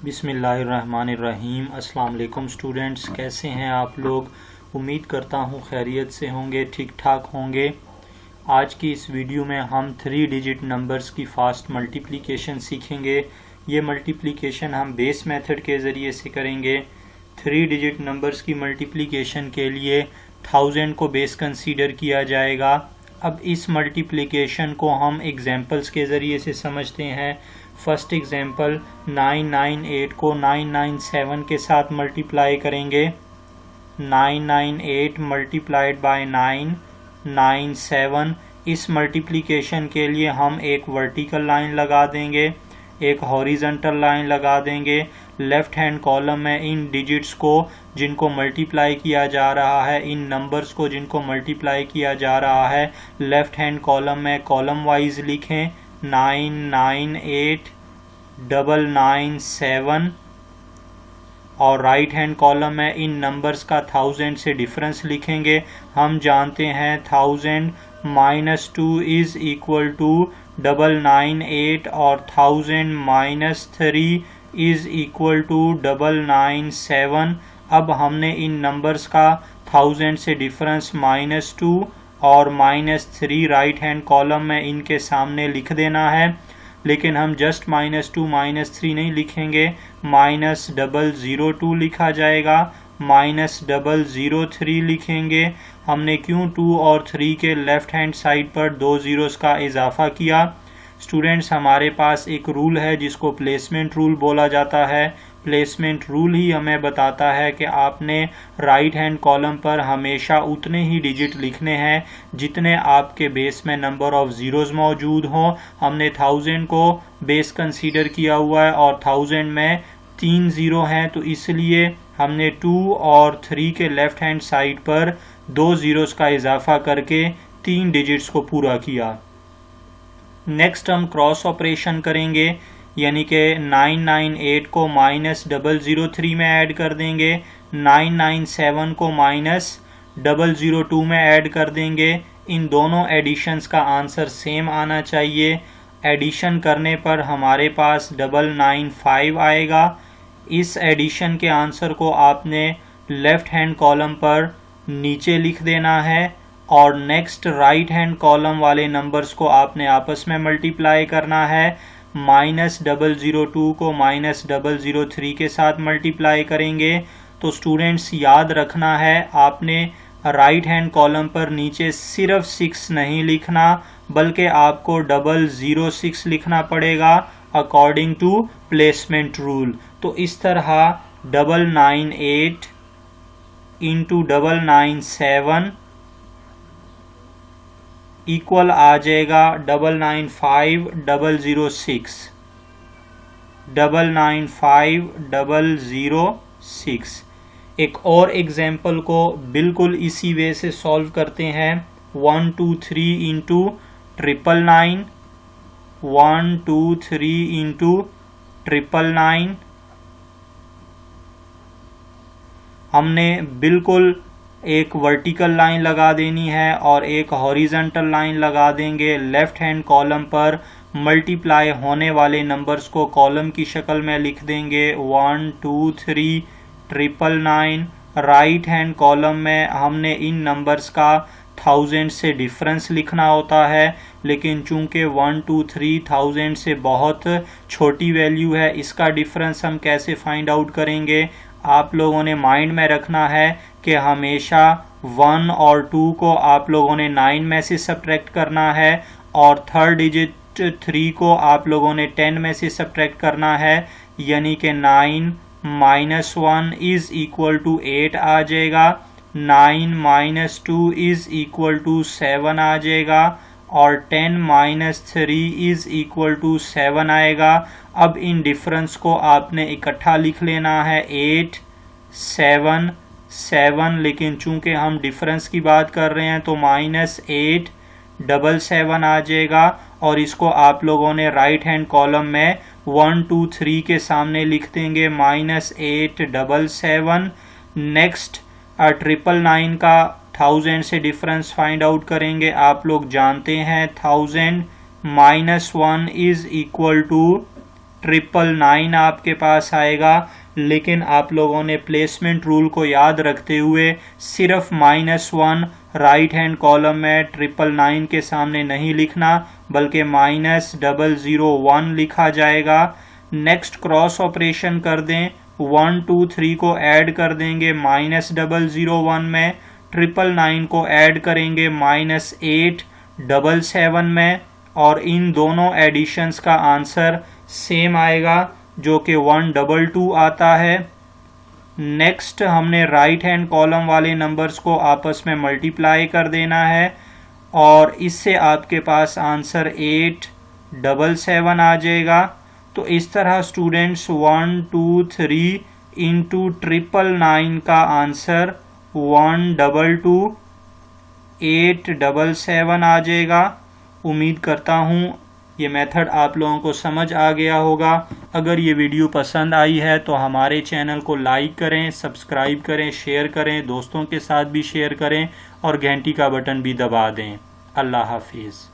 बिस्मिल्लाहिर्रहमानिर्रहीम। अस्सलाम वालेकुम स्टूडेंट्स, कैसे हैं आप लोग। उम्मीद करता हूँ खैरियत से होंगे, ठीक ठाक होंगे। आज की इस वीडियो में हम 3 डिजिट नंबर्स की फास्ट मल्टीप्लिकेशन सीखेंगे। ये मल्टीप्लिकेशन हम बेस मेथड के ज़रिए से करेंगे। 3 डिजिट नंबर्स की मल्टीप्लिकेशन के लिए 1000 को बेस कंसीडर किया जाएगा। अब इस मल्टीप्लिकेशन को हम एग्जांपल्स के ज़रिए से समझते हैं। फर्स्ट एग्जांपल 998 को 997 के साथ मल्टीप्लाई करेंगे। 998 मल्टीप्लाइड बाय 997। इस मल्टीप्लिकेशन के लिए हम एक वर्टिकल लाइन लगा देंगे, एक हॉरिजॉन्टल लाइन लगा देंगे। लेफ्ट हैंड कॉलम में इन डिजिट्स को जिनको मल्टीप्लाई किया जा रहा है, इन नंबर्स को जिनको मल्टीप्लाई किया जा रहा है, लेफ्ट हैंड कॉलम में कॉलम वाइज लिखें। 998 997 और राइट हैंड कॉलम में इन नंबर्स का 1000 से डिफरेंस लिखेंगे। हम जानते हैं 1000 - 2 इज इक्वल टू 998 और 1000 - 3 इज इक्वल टू 997। अब हमने इन नंबर्स का 1000 से डिफरेंस -2 और -3 राइट हैंड कॉलम में इनके सामने लिख देना है। लेकिन हम जस्ट -2 -3 नहीं लिखेंगे, -002 लिखा जाएगा, -003 लिखेंगे। हमने क्यों 2 और 3 के लेफ्ट हैंड साइड पर 2 ज़ीरोस का इजाफा किया। स्टूडेंट्स, हमारे पास एक रूल है जिसको प्लेसमेंट रूल बोला जाता है। प्लेसमेंट रूल ही हमें बताता है कि आपने राइट हैंड कॉलम पर हमेशा उतने ही डिजिट लिखने हैं जितने आपके बेस में नंबर ऑफ ज़ीरोज़ मौजूद हों। हमने 1000 को बेस कंसीडर किया हुआ है और 1000 में 3 ज़ीरो हैं, तो इसलिए हमने 2 और 3 के लेफ्ट हैंड साइड पर 2 ज़ीरोज़ का इजाफा करके 3 डिजिट्स को पूरा किया। नेक्स्ट हम क्रॉस ऑपरेशन करेंगे, यानी कि 998 को -003 में ऐड कर देंगे, 997 को -002 में ऐड कर देंगे। इन दोनों एडिशंस का आंसर सेम आना चाहिए। एडिशन करने पर हमारे पास 995 आएगा। इस एडिशन के आंसर को आपने लेफ्ट हैंड कॉलम पर नीचे लिख देना है और नेक्स्ट राइट हैंड कॉलम वाले नंबर्स को आपने आपस में मल्टीप्लाई करना है। -002 को -003 के साथ मल्टीप्लाई करेंगे। तो स्टूडेंट्स, याद रखना है आपने राइट हैंड कॉलम पर नीचे सिर्फ 6 नहीं लिखना, बल्कि आपको 006 लिखना पड़ेगा अकॉर्डिंग टू प्लेसमेंट रूल। तो इस तरह 998 × 997 इक्वल आ जाएगा 995,006। 995,006। एक और एग्जाम्पल को बिल्कुल इसी वे से सॉल्व करते हैं। 1 2 3 × 999, 1 2 3 × 999। हमने बिल्कुल एक वर्टिकल लाइन लगा देनी है और एक हॉरिजॉन्टल लाइन लगा देंगे। लेफ्ट हैंड कॉलम पर मल्टीप्लाई होने वाले नंबर्स को कॉलम की शक्ल में लिख देंगे, 1 2 3 999। राइट हैंड कॉलम में हमने इन नंबर्स का 1000 से डिफरेंस लिखना होता है, लेकिन चूंकि 1 2 3 1000 से बहुत छोटी वैल्यू है, इसका डिफरेंस हम कैसे फाइंड आउट करेंगे। आप लोगों ने माइंड में रखना है कि हमेशा 1 और 2 को आप लोगों ने 9 में से सब्ट्रैक्ट करना है और थर्ड डिजिट 3 को आप लोगों ने 10 में से सब्ट्रैक्ट करना है, यानी कि 9 - 1 इज इक्वल टू 8 आ जाएगा, 9 - 2 इज इक्वल टू 7 आ जाएगा और 10 - 3 इज इक्वल टू 7 आएगा। अब इन डिफरेंस को आपने इकट्ठा लिख लेना है, 8 7 7, लेकिन चूंकि हम डिफरेंस की बात कर रहे हैं तो -8 77 आ जाएगा और इसको आप लोगों ने राइट हैंड कॉलम में 1 2 3 के सामने लिख देंगे, -8 77। नेक्स्ट 999 का 1000 से डिफरेंस फाइंड आउट करेंगे। आप लोग जानते हैं 1000 - 1 इज इक्वल टू 999 आपके पास आएगा। लेकिन आप लोगों ने प्लेसमेंट रूल को याद रखते हुए सिर्फ -1 राइट हैंड कॉलम में 999 के सामने नहीं लिखना, बल्कि -001 लिखा जाएगा। नेक्स्ट क्रॉस ऑपरेशन कर दें, 1 2 3 को ऐड कर देंगे -001 में, 999 को ऐड करेंगे -877 में, और इन दोनों एडिशंस का आंसर सेम आएगा जो कि 122 आता है। नेक्स्ट हमने राइट हैंड कॉलम वाले नंबर्स को आपस में मल्टीप्लाई कर देना है और इससे आपके पास आंसर 877 आ जाएगा। तो इस तरह स्टूडेंट्स 1 2 3 इंटू 999 का आंसर 122 877 आ जाएगा। उम्मीद करता हूँ ये मेथड आप लोगों को समझ आ गया होगा। अगर ये वीडियो पसंद आई है तो हमारे चैनल को लाइक करें, सब्सक्राइब करें, शेयर करें, दोस्तों के साथ भी शेयर करें और घंटी का बटन भी दबा दें। अल्लाह हाफिज़।